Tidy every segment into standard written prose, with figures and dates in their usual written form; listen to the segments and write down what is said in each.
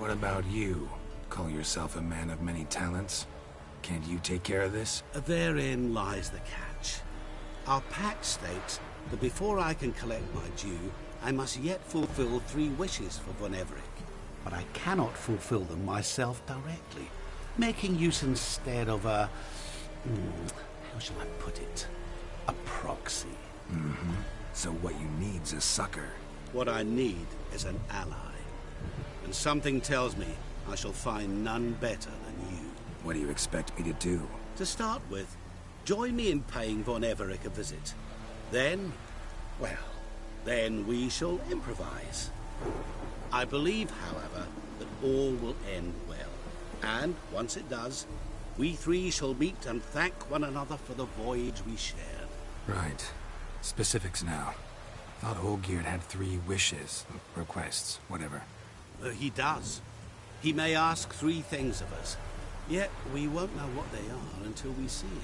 What about you? Call yourself a man of many talents? Can't you take care of this? Therein lies the catch. Our pact states that before I can collect my due, I must yet fulfill 3 wishes for Von Everec. But I cannot fulfill them myself directly, making use instead of a... how shall I put it? A proxy. So what you need's a sucker. What I need is an ally. And something tells me I shall find none better than you. What do you expect me to do? To start with, join me in paying Von Everec a visit. Then, well, then we shall improvise. I believe, however, that all will end well. And, once it does, we 3 shall meet and thank one another for the voyage we shared. Right. Specifics now. Thought Olgierd had 3 wishes, requests, whatever. He does. He may ask 3 things of us, yet we won't know what they are until we see him.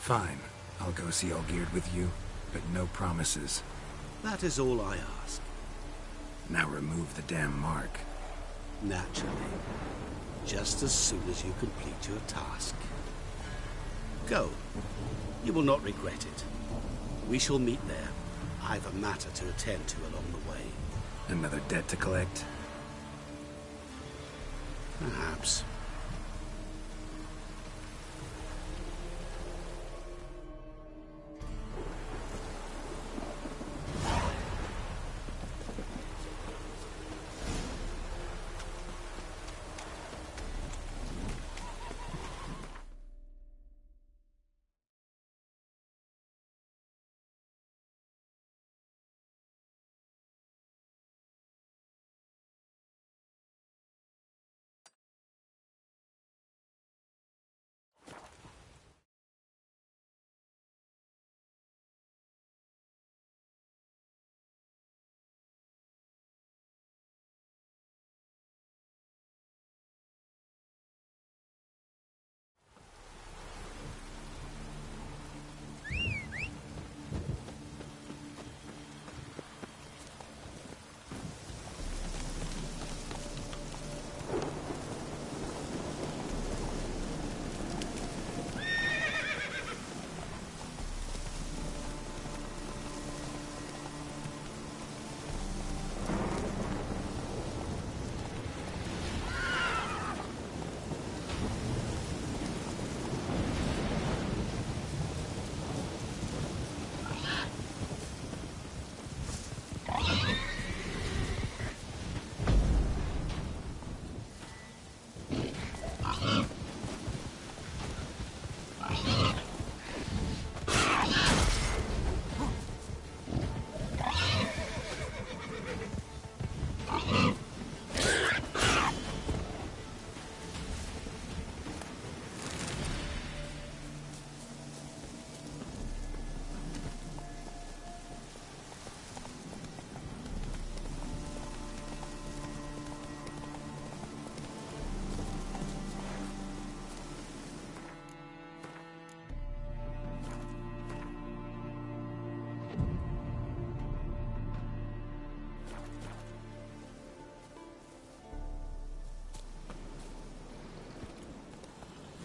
Fine. I'll go see Olgierd with you, but no promises. That is all I ask. Now remove the damn mark. Naturally. Just as soon as you complete your task. Go. You will not regret it. We shall meet there. I've a matter to attend to along the way. Another debt to collect? Perhaps.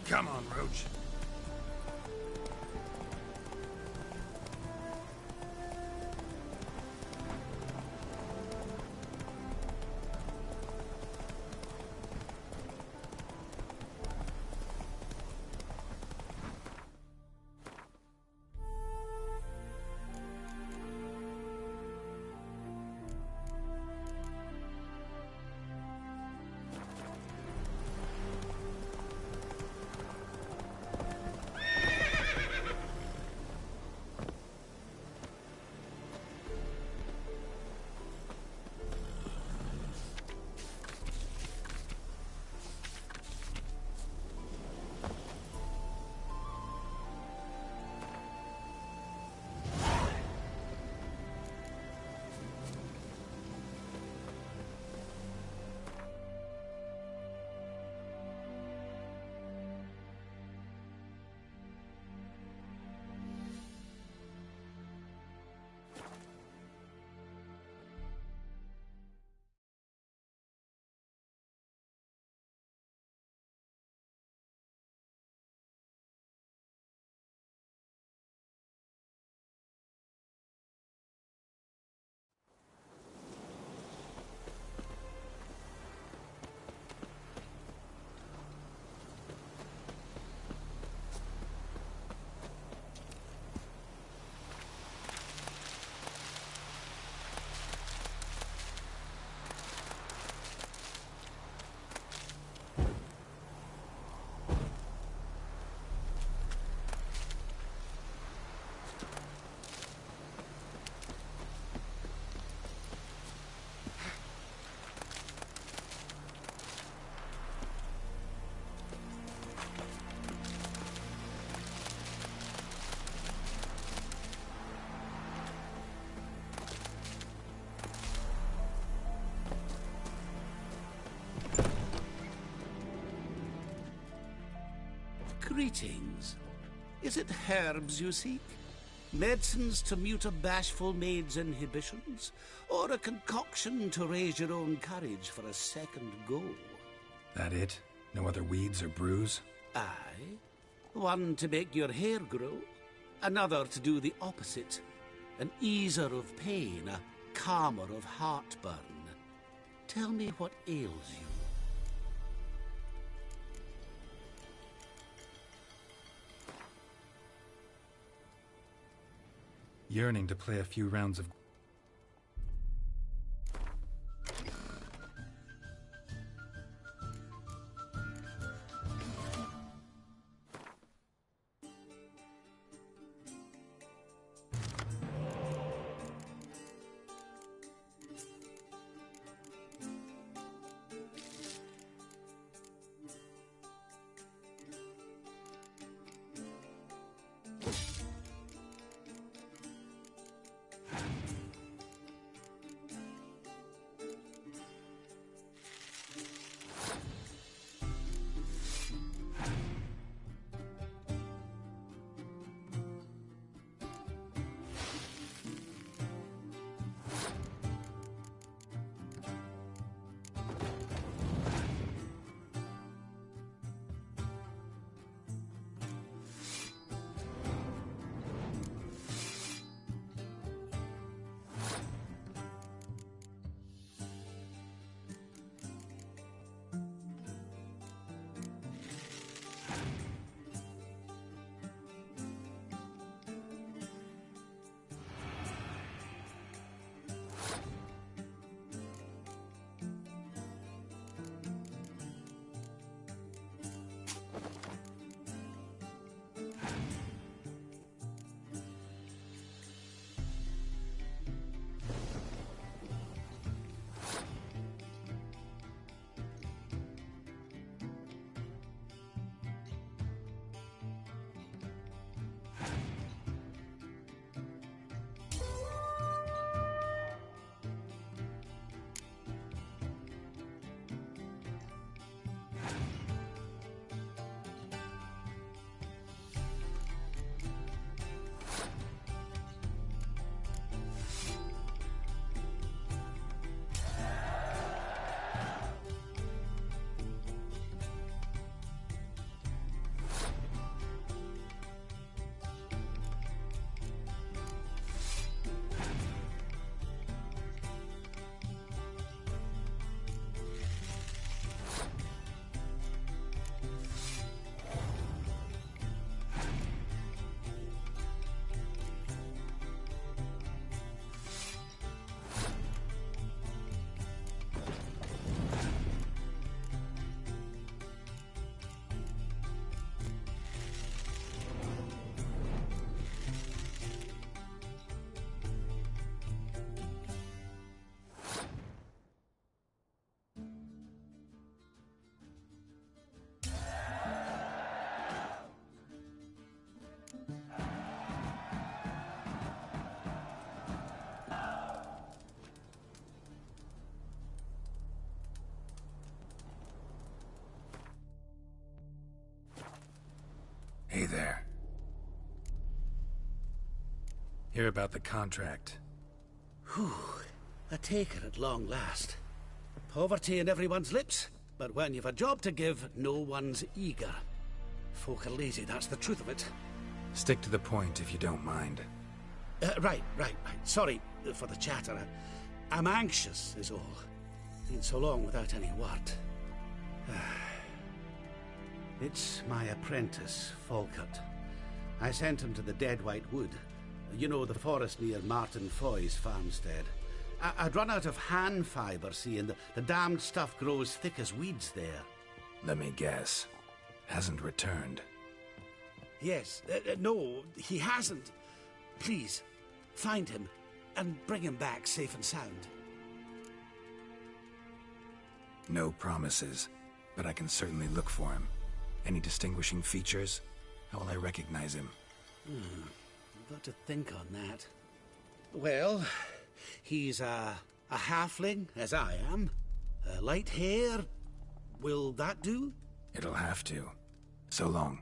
Come on, Roach. Greetings. Is it herbs you seek? Medicines to mute a bashful maid's inhibitions? Or a concoction to raise your own courage for a second go? That it? No other weeds or brews? Aye. One to make your hair grow, another to do the opposite. An easer of pain, a calmer of heartburn. Tell me what ails you. Yearning to play a few rounds of... Hear about the contract. Whew. A taker at long last. Poverty in everyone's lips, but when you've a job to give, no one's eager. Folk are lazy, that's the truth of it. Stick to the point if you don't mind. Right. Sorry for the chatter. I'm anxious, is all. Been so long without any word. It's my apprentice, Falkert. I sent him to the Dead White Wood. You know, the forest near Martin Foy's farmstead. I'd run out of hand fibre, see, and the damned stuff grows thick as weeds there. Let me guess. Hasn't returned. Yes, no, he hasn't. Please, find him and bring him back safe and sound. No promises, but I can certainly look for him. Any distinguishing features? How will I recognize him? I've got to think on that. Well, he's a halfling, as I am. Light hair. Will that do? It'll have to. So long.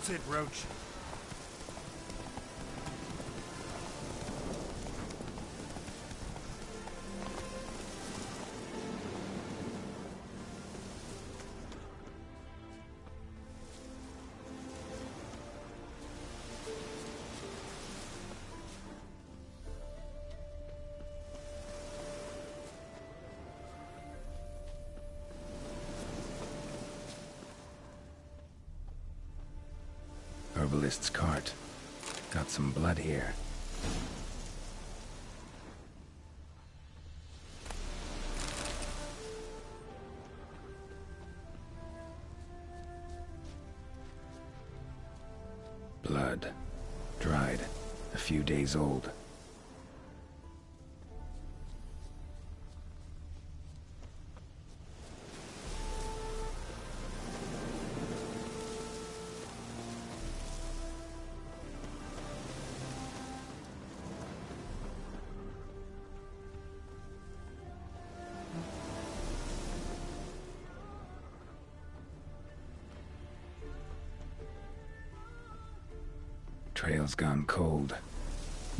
That's it, Roach. Herbalist's cart. Got some blood here. Blood. Dried. A few days old. Trail's gone cold.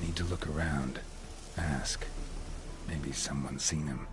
Need to look around. Ask. Maybe someone's seen him.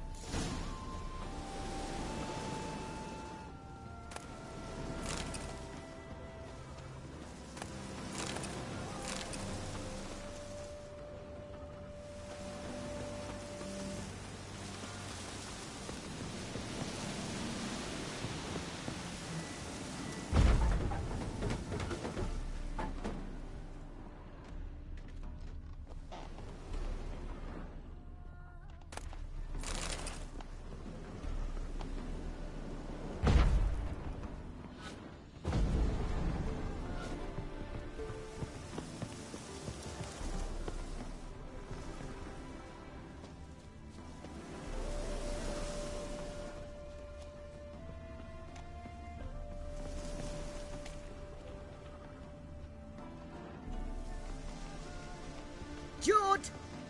Jude!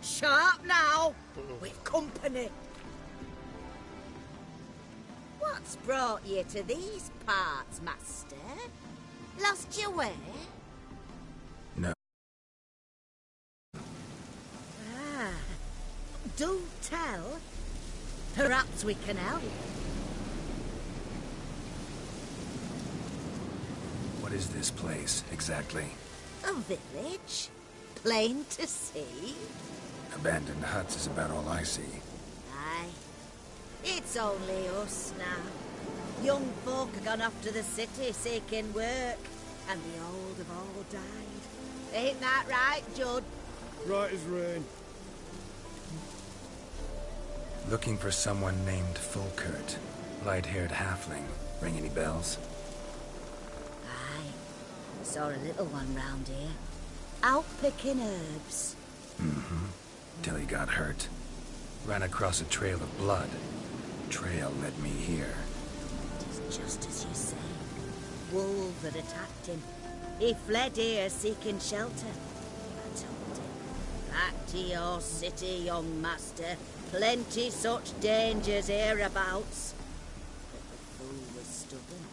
Sharp now! We've company. What's brought you to these parts, master? Lost your way? No. Ah, do tell. Perhaps we can help. What is this place, exactly? A village? Plain to see? Abandoned huts is about all I see. Aye. It's only us now. Young folk have gone off to the city seeking work, and the old have all died. Ain't that right, Judd? Right as rain. Looking for someone named Fulkert. Light-haired halfling. Ring any bells? Aye. Saw a little one round here. Out picking herbs. Mm-hmm. Till he got hurt. Ran across a trail of blood. Trail led me here. It is just as you say. Wolves had attacked him. He fled here seeking shelter. I told him, back to your city, young master. Plenty such dangers hereabouts. But the fool was stubborn.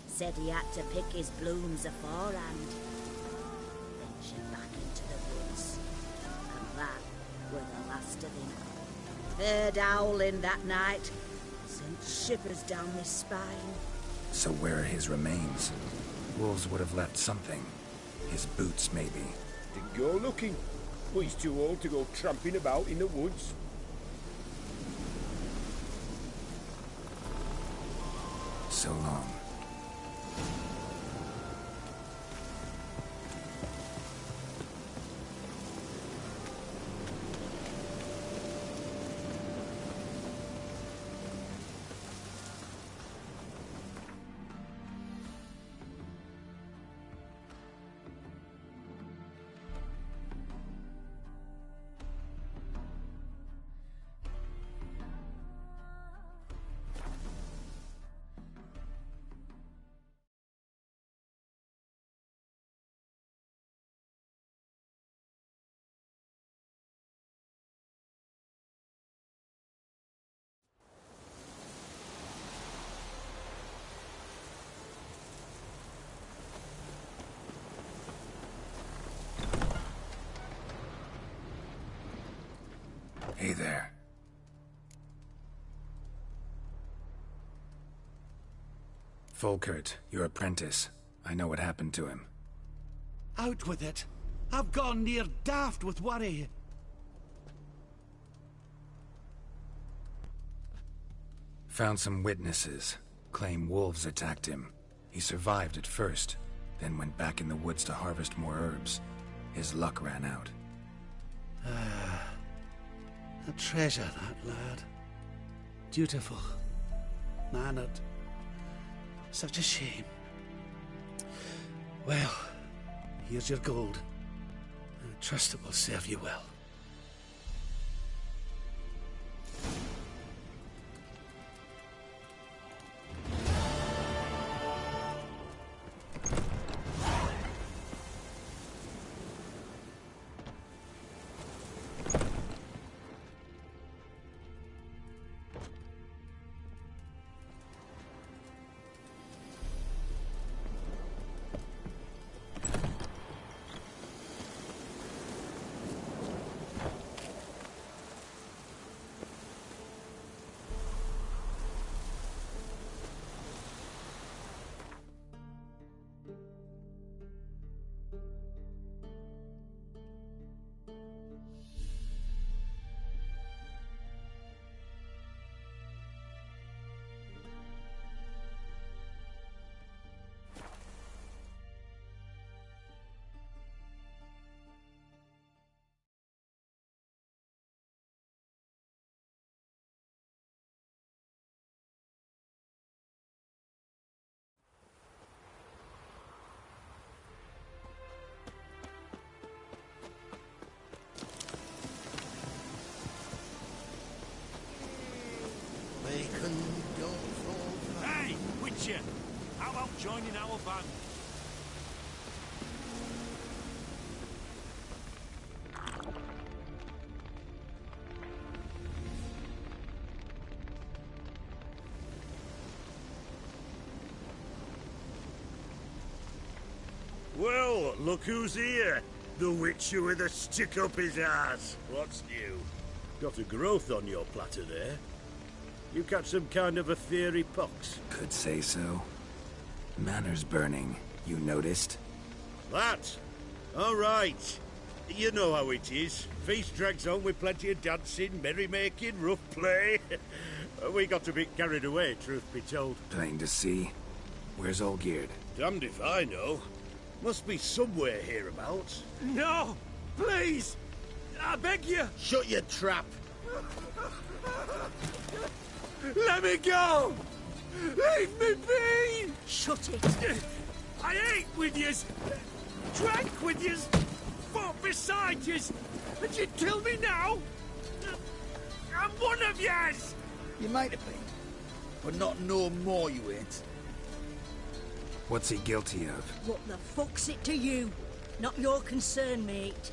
Said he had to pick his blooms aforehand. Ventured back into the woods. And that were the last of him. Heard howling that night. Sent shivers down my spine. So where are his remains? Wolves would have left something. His boots, maybe. Didn't go looking. But he's too old to go tramping about in the woods. So long. Volkert, your apprentice. I know what happened to him. Out with it. I've gone near daft with worry. Found some witnesses. Claim wolves attacked him. He survived at first, then went back in the woods to harvest more herbs. His luck ran out. A treasure, that lad. Dutiful. Mannered. Such a shame. Well, here's your gold. I trust it will serve you well. Hey, Witcher! How about joining our band? Well, look who's here. The Witcher with a stick up his ass. What's new? Got a growth on your platter there. You catch some kind of a fiery pox? Could say so. Manor's burning. You noticed? That? All right. You know how it is. Feast drags on with plenty of dancing, merrymaking, rough play. We got a bit carried away, truth be told. Plain to see. Where's Olgierd? Damned if I know. Must be somewhere hereabouts. No! Please! I beg you! Shut your trap! Let me go! Leave me be! Shut it! I ate with yous! Drank with yous! Fought beside yous! And you kill me now? I'm one of yous! You might have been, but not no more you ain't. What's he guilty of? What the fuck's it to you? Not your concern, mate.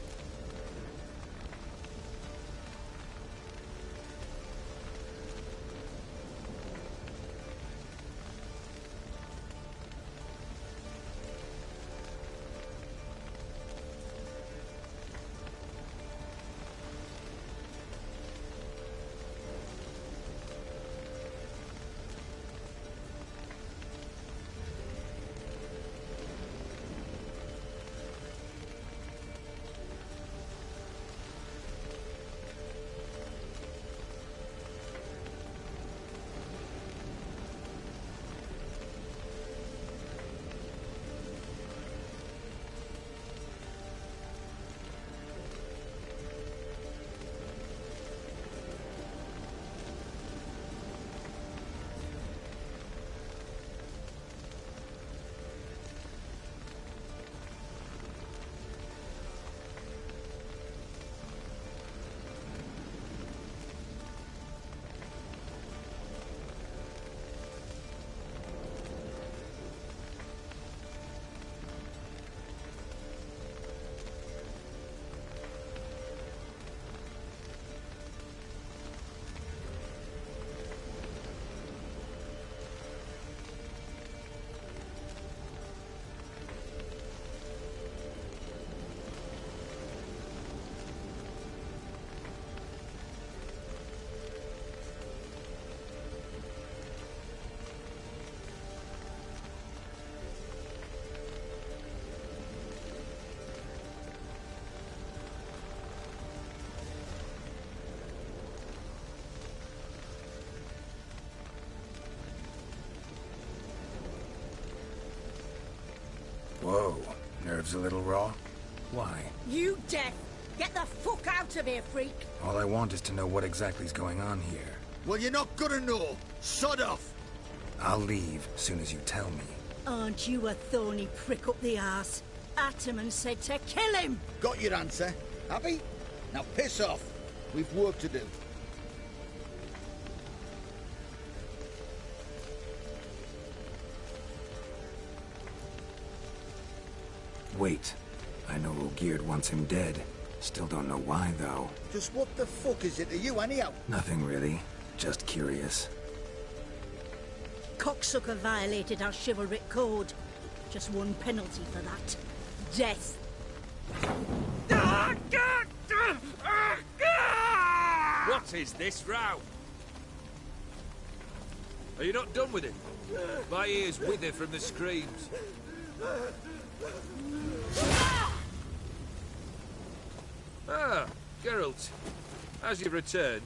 motives a little raw. Why? You deaf! Get the fuck out of here, freak! All I want is to know what exactly is going on here. Well, you're not gonna know. Sod off. I'll leave as soon as you tell me. Aren't you a thorny prick up the arse? Ataman said to kill him! Got your answer. Happy? Now piss off. We've work to do. Wait. I know Olgierd wants him dead. Still don't know why, though. Just what the fuck is it to you, anyhow? Nothing really. Just curious. Cocksucker violated our chivalric code. Just one penalty for that. Death. What is this row? Are you not done with it? My ears wither from the screams. Ah, Geralt. As you've returned,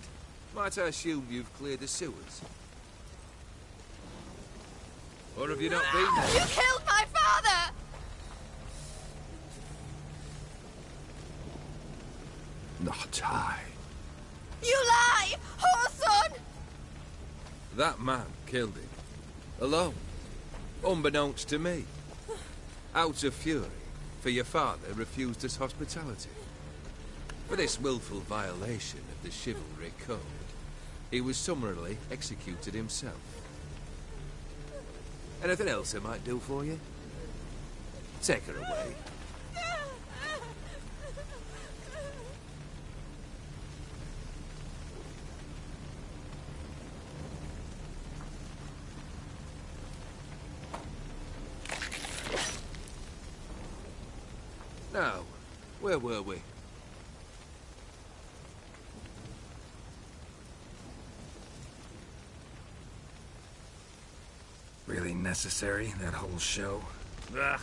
might I assume you've cleared the sewers? Or have you not been there? You killed my father! Not I. You lie! Whoreson! That man killed him. Alone. Unbeknownst to me. Out of fury, for your father refused us hospitality. For this willful violation of the chivalry code, he was summarily executed himself. Anything else I might do for you? Take her away. Now, where were we? Really necessary, that whole show? Ah,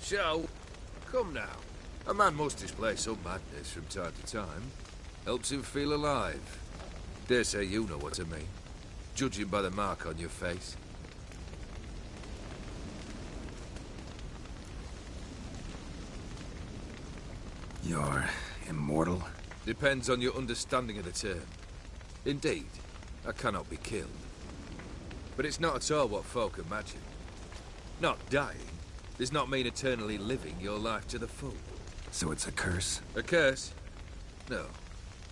show? Come now. A man must display some madness from time to time. Helps him feel alive. Dare say you know what I mean. Judging by the mark on your face. You're immortal? Depends on your understanding of the term. Indeed, I cannot be killed. But it's not at all what folk imagine. Not dying does not mean eternally living your life to the full. So it's a curse? A curse? No,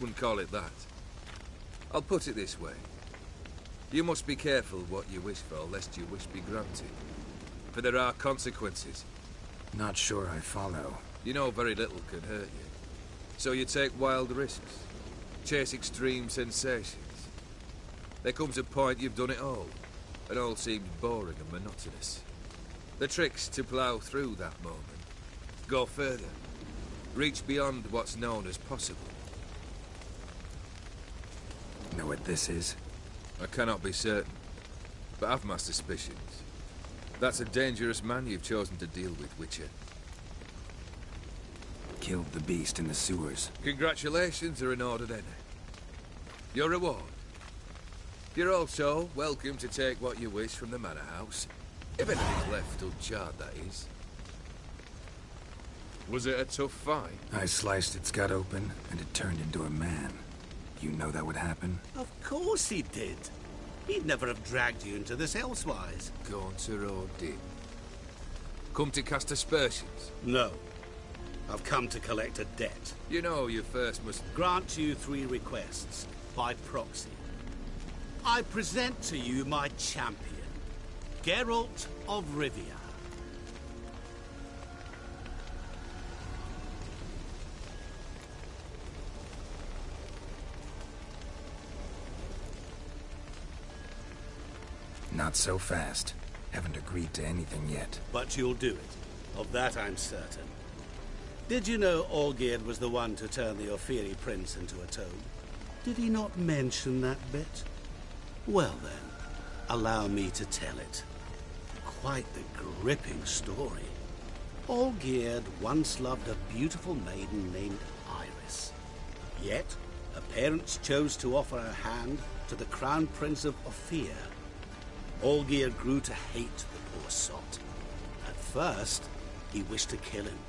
wouldn't call it that. I'll put it this way. You must be careful what you wish for, lest your wish be granted. For there are consequences. Not sure I follow. You know very little can hurt you. So you take wild risks. Chase extreme sensations. There comes a point you've done it all. It all seems boring and monotonous. The trick's to plough through that moment. Go further. Reach beyond what's known as possible. Know what this is? I cannot be certain, but I've my suspicions. That's a dangerous man you've chosen to deal with, Witcher. Killed the beast in the sewers. Congratulations are in order then. Your reward. You're also welcome to take what you wish from the manor house. If anything's left uncharred, that is. Was it a tough fight? I sliced its gut open, and it turned into a man. You know that would happen? Of course he did. He'd never have dragged you into this elsewise. Gaunter or did? Come to cast aspersions? No. I've come to collect a debt. You know you first must... Grant you 3 requests, by proxy. I present to you my champion, Geralt of Rivia. Not so fast. Haven't agreed to anything yet. But you'll do it. Of that I'm certain. Did you know Olgierd was the one to turn the Ophiri prince into a toad? Did he not mention that bit? Well then, allow me to tell it. Quite the gripping story. Olgierd once loved a beautiful maiden named Iris. Yet, her parents chose to offer her hand to the Crown Prince of Ophir. Olgierd grew to hate the poor sot. At first, he wished to kill him.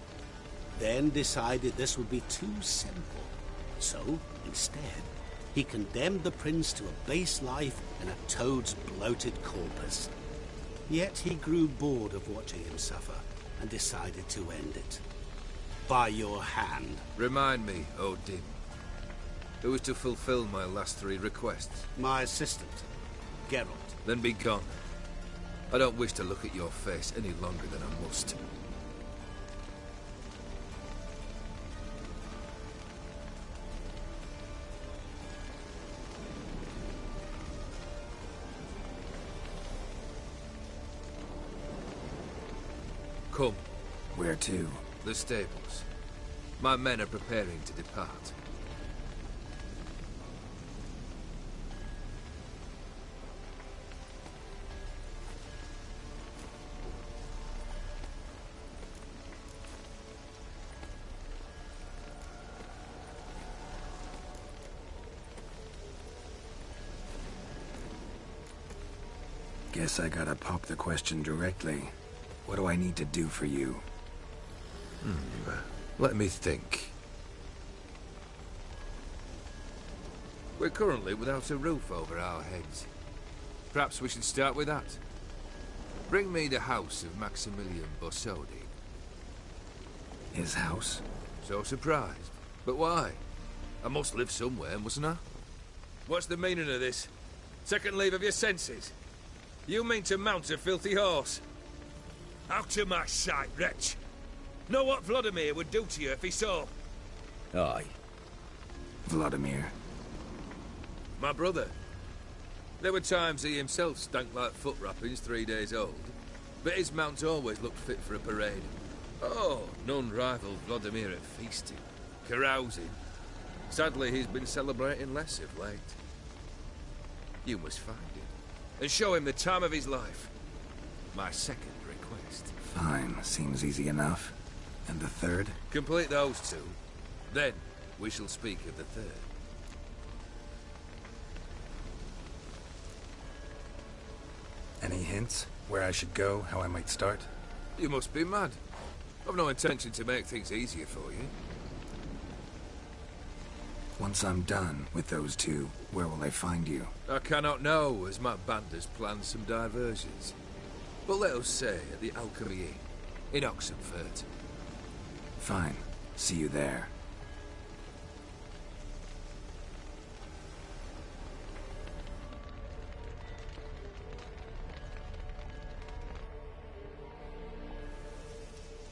then decided this would be too simple. So, instead, he condemned the prince to a base life in a toad's bloated corpus. Yet he grew bored of watching him suffer and decided to end it. By your hand. Remind me, Odin. Who was to fulfill my last 3 requests? My assistant, Geralt. Then be gone. I don't wish to look at your face any longer than I must. Come. Where to? The stables. My men are preparing to depart. Guess I gotta pop the question directly. What do I need to do for you? Let me think. We're currently without a roof over our heads. Perhaps we should start with that. Bring me the house of Maximilian Borsodi. His house? So surprised. But why? I must live somewhere, mustn't I? What's the meaning of this? Second leave of your senses? You mean to mount a filthy horse? Out of my sight, wretch! Know what Vladimir would do to you if he saw? Aye. Vladimir. My brother. There were times he himself stank like foot wrappings 3 days old, but his mount always looked fit for a parade. Oh, none rivaled Vladimir at feasting, carousing. Sadly, he's been celebrating less of late. You must find him, and show him the time of his life. My second request. Fine, seems easy enough. And the third? Complete those 2. Then, we shall speak of the third. Any hints? Where I should go, how I might start? You must be mad. I've no intention to make things easier for you. Once I'm done with those 2, where will I find you? I cannot know, as my band has planned some diversions. But let us say at the Alchemy Inn, in Oxenfurt. Fine. See you there.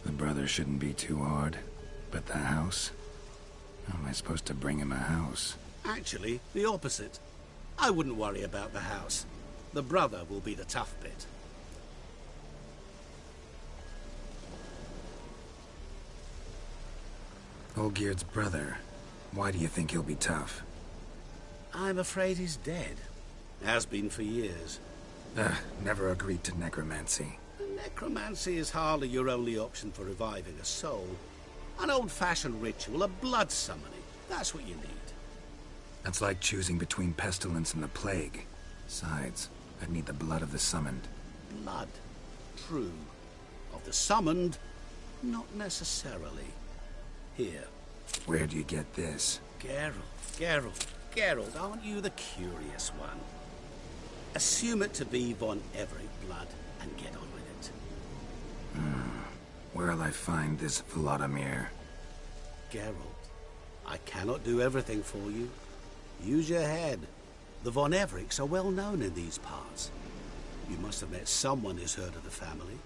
The brother shouldn't be too hard. But the house? How am I supposed to bring him a house? Actually, the opposite. I wouldn't worry about the house. The brother will be the tough bit. Olgierd's brother. Why do you think he'll be tough? I'm afraid he's dead. Has been for years. Never agreed to necromancy. Necromancy is hardly your only option for reviving a soul. An old-fashioned ritual, a blood summoning. That's what you need. That's like choosing between pestilence and the plague. Besides, I'd need the blood of the summoned. Blood. True. Of the summoned, not necessarily. Here. Where do you get this? Geralt, aren't you the curious one? Assume it to be von Everett blood and get on with it. Where'll I find this Vladimir? Geralt, I cannot do everything for you. Use your head. The von Evericks are well known in these parts. You must have met someone who's heard of the family.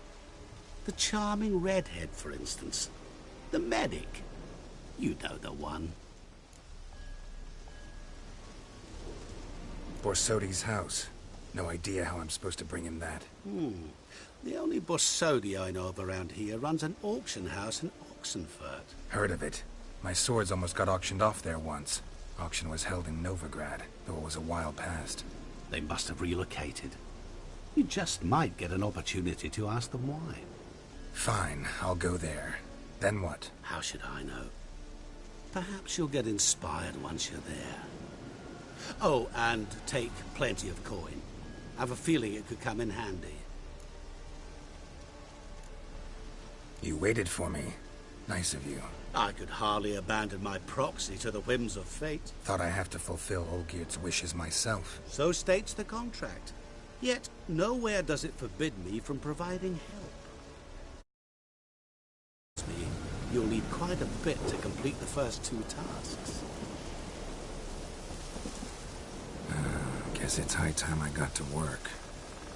The charming redhead, for instance. The medic. You know the one. Borsodi's house. No idea how I'm supposed to bring him that. The only Borsodi I know of around here runs an auction house in Oxenfurt. Heard of it. My swords almost got auctioned off there once. Auction was held in Novigrad, though it was a while past. They must have relocated. You just might get an opportunity to ask them why. Fine, I'll go there. Then what? How should I know? Perhaps you'll get inspired once you're there. Oh, and take plenty of coin. I have a feeling it could come in handy. You waited for me. Nice of you. I could hardly abandon my proxy to the whims of fate. Thought I have to fulfill Olgerd's wishes myself. So states the contract. Yet, nowhere does it forbid me from providing help. You'll need quite a bit to complete the first 2 tasks. Guess it's high time I got to work.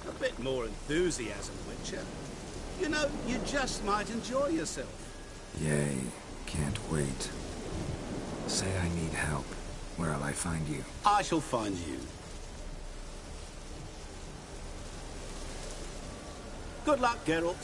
A bit more enthusiasm, Witcher. You know, you just might enjoy yourself. Yay. Can't wait. Say I need help. Where'll I find you? I shall find you. Good luck, Geralt.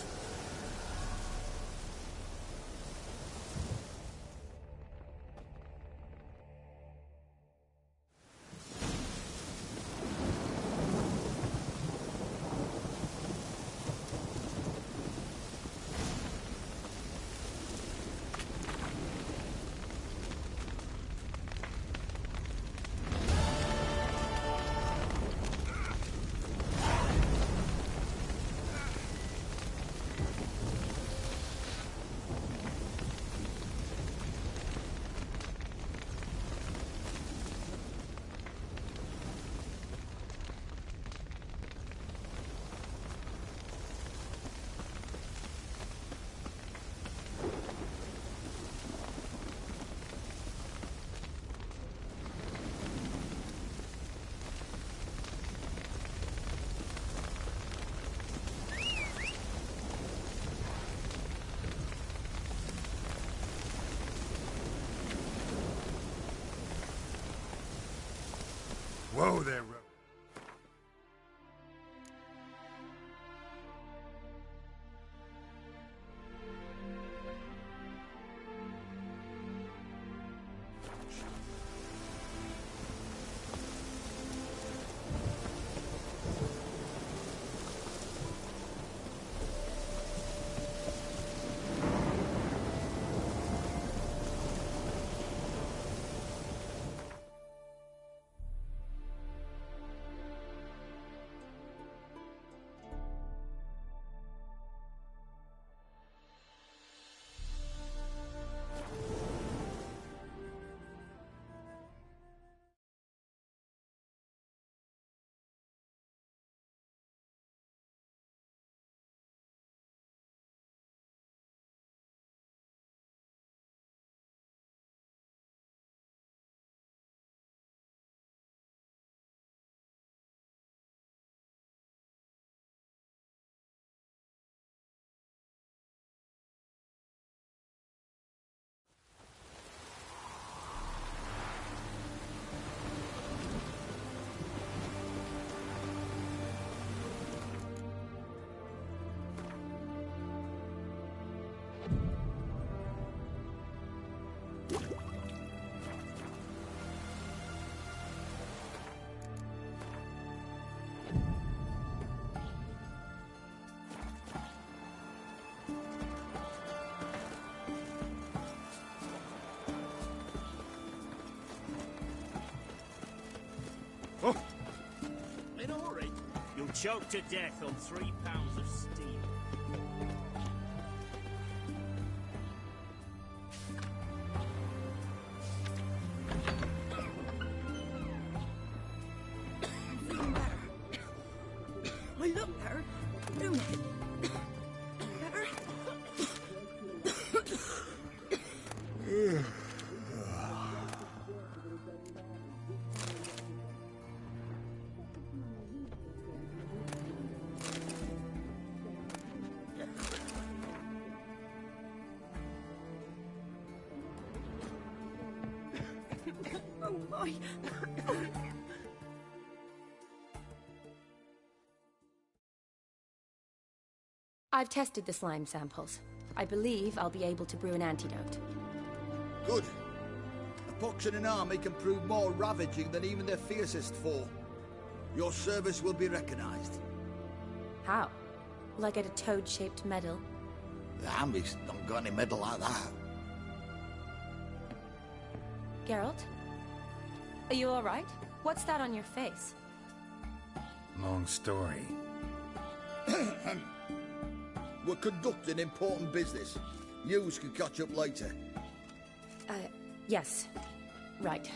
Whoa there, In a hurry? You'll choke to death on 3 pounds of steam. I look better. Don't it? Better? Oh my. I've tested the slime samples. I believe I'll be able to brew an antidote. Good. A pox in an army can prove more ravaging than even their fiercest foe. Your service will be recognized. How? Will I get a toad-shaped medal? The army's not got any medal like that. Geralt? Are you alright? What's that on your face? Long story. We're conducting important business. Yous can catch up later. Yes. Right.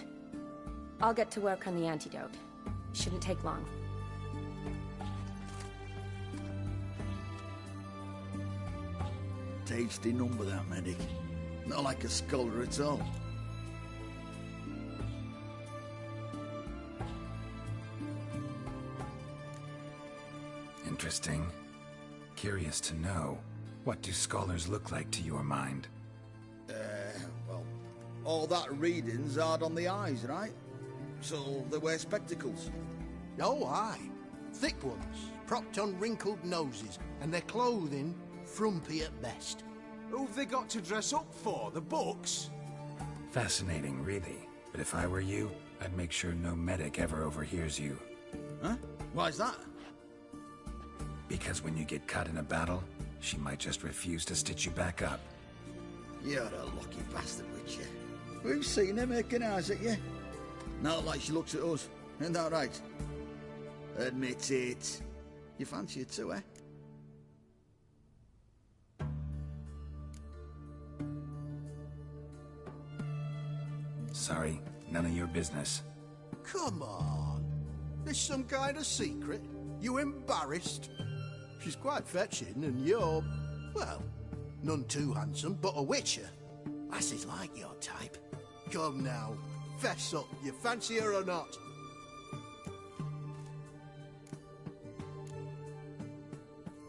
I'll get to work on the antidote. Shouldn't take long. Tasty number, that medic. Not like a scholar at all. Interesting. Curious to know, what do scholars look like to your mind? Well, all that reading's hard on the eyes, right? So they wear spectacles. Oh, aye. Thick ones, propped on wrinkled noses, and their clothing frumpy at best. Who've they got to dress up for? The books? Fascinating, really. But if I were you, I'd make sure no medic ever overhears you. Huh? Why's that? Because when you get cut in a battle, she might just refuse to stitch you back up. You're a lucky bastard, Witcher. We've seen her making eyes at you. Not like she looks at us. Isn't that right? Admit it. You fancy it too, eh? Sorry, none of your business. Come on. There's some kind of secret. You embarrassed? She's quite fetching, and you're, well, none too handsome, but a witcher. Lasses like your type. Come now, fess up. You fancy her or not?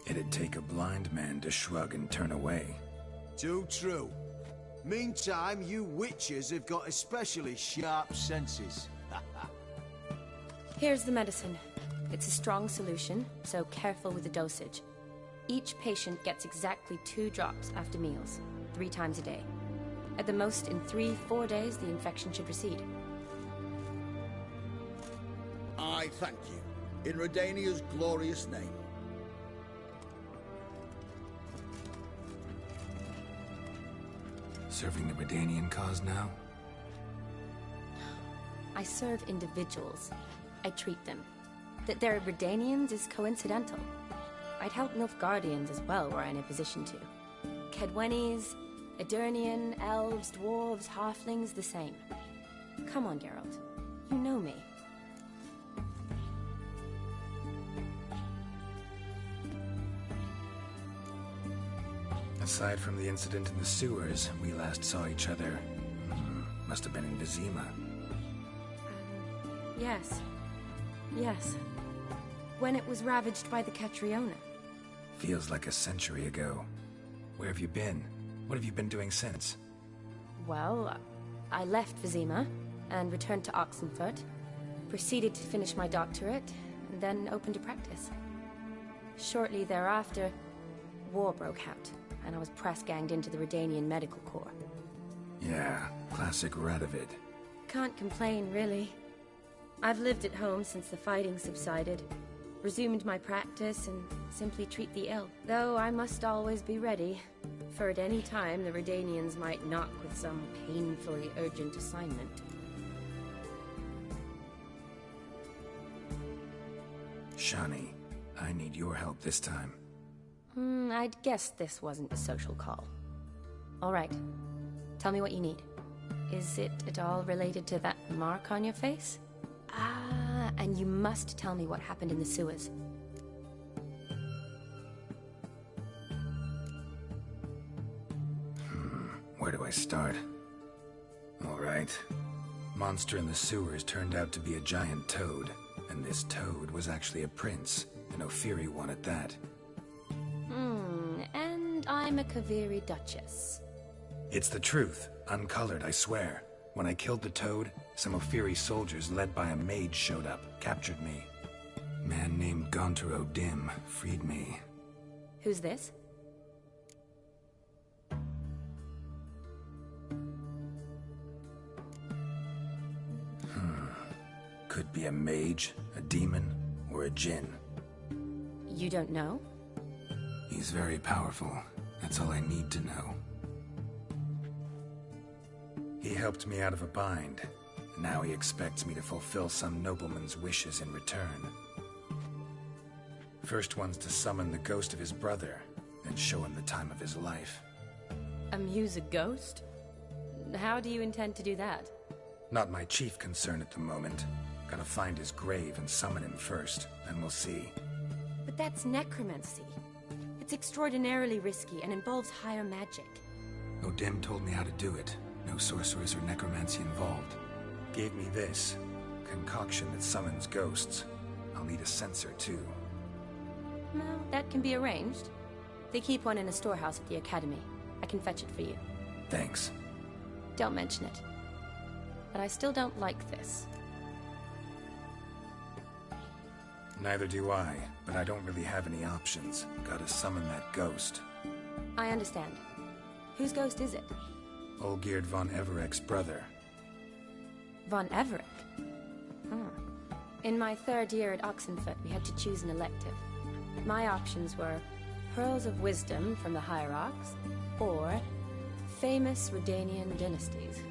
It'd take a blind man to shrug and turn away. Too true. Meantime, you witches have got especially sharp senses. Here's the medicine. It's a strong solution, so careful with the dosage. Each patient gets exactly 2 drops after meals, 3 times a day. At the most, in 3-4 days, the infection should recede. I thank you. In Redania's glorious name. Serving the Redanian cause now? I serve individuals. I treat them. That they're Redanians is coincidental. I'd help Nilfgaardians as well were I in a position to. Kedwenis, Edirnian, elves, dwarves, halflings, the same. Come on, Geralt. You know me. Aside from the incident in the sewers, we last saw each other. Must have been in Vizima. Yes. Yes. When it was ravaged by the Catriona. Feels like a century ago. Where have you been? What have you been doing since? Well, I left Vizima and returned to Oxenfurt, proceeded to finish my doctorate, and then opened a practice. Shortly thereafter, war broke out, and I was press-ganged into the Redanian Medical Corps. Yeah, classic Radovid. Can't complain, really. I've lived at home since the fighting subsided, resumed my practice, and simply treat the ill. Though I must always be ready, for at any time the Redanians might knock with some painfully urgent assignment. Shani, I need your help this time. I'd guessed this wasn't a social call. All right. Tell me what you need. Is it at all related to that mark on your face? Ah, and you must tell me what happened in the sewers. Where do I start? All right. Monster in the sewers turned out to be a giant toad, and this toad was actually a prince, an Ophiri one at that. And I'm a Kaviri Duchess. It's the truth, uncolored, I swear. When I killed the toad, some Ophiri soldiers led by a mage showed up, captured me. Man named Gontaro Dim freed me. Who's this? Could be a mage, a demon, or a djinn. You don't know? He's very powerful. That's all I need to know. He helped me out of a bind. Now he expects me to fulfill some nobleman's wishes in return. First one's to summon the ghost of his brother, then show him the time of his life. Amuse a ghost? How do you intend to do that? Not my chief concern at the moment. Gotta find his grave and summon him first, then we'll see. But that's necromancy. It's extraordinarily risky and involves higher magic. O'Dim told me how to do it. No sorcerers or necromancy involved. Gave me this. Concoction that summons ghosts. I'll need a censer, too. Well, that can be arranged. They keep one in a storehouse at the Academy. I can fetch it for you. Thanks. Don't mention it. But I still don't like this. Neither do I, but I don't really have any options. Gotta summon that ghost. I understand. Whose ghost is it? Olgierd von Everek's brother. Von Everek? In my third year at Oxenfoot, we had to choose an elective. My options were Pearls of Wisdom from the Hierarchs, or famous Redanian dynasties.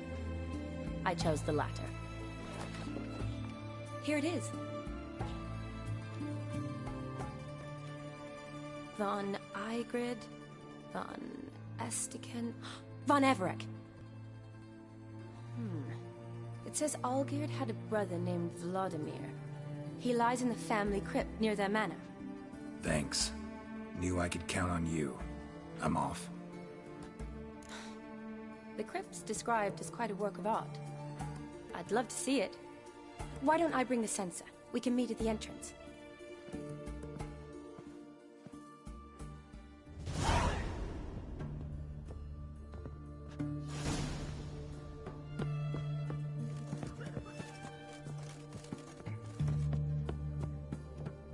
I chose the latter. Here it is. Von Igrid, von Estiken, von Everek. It says Olgierd had a brother named Vladimir. He lies in the family crypt near their manor. Thanks. Knew I could count on you. I'm off. The crypt's described as quite a work of art. I'd love to see it. Why don't I bring the censer? We can meet at the entrance.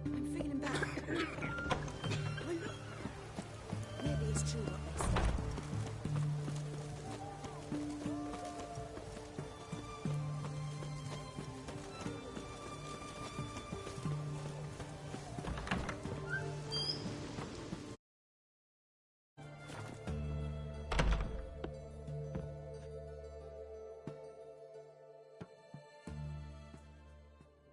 I'm feeling bad. Maybe it's true what they say.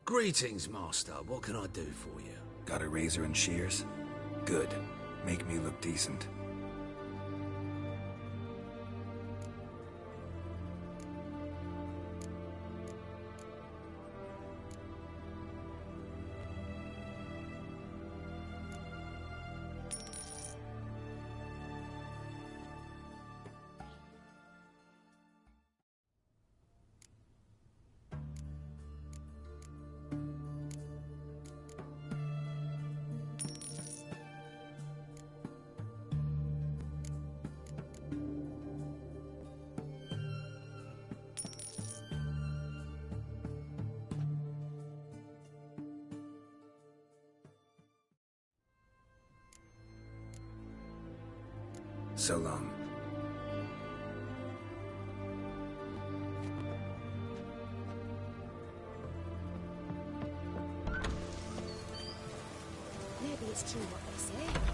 Greetings, Master. What can I do for you? Got a razor and shears? Good. Make me look decent. So long. Maybe it's true what they say.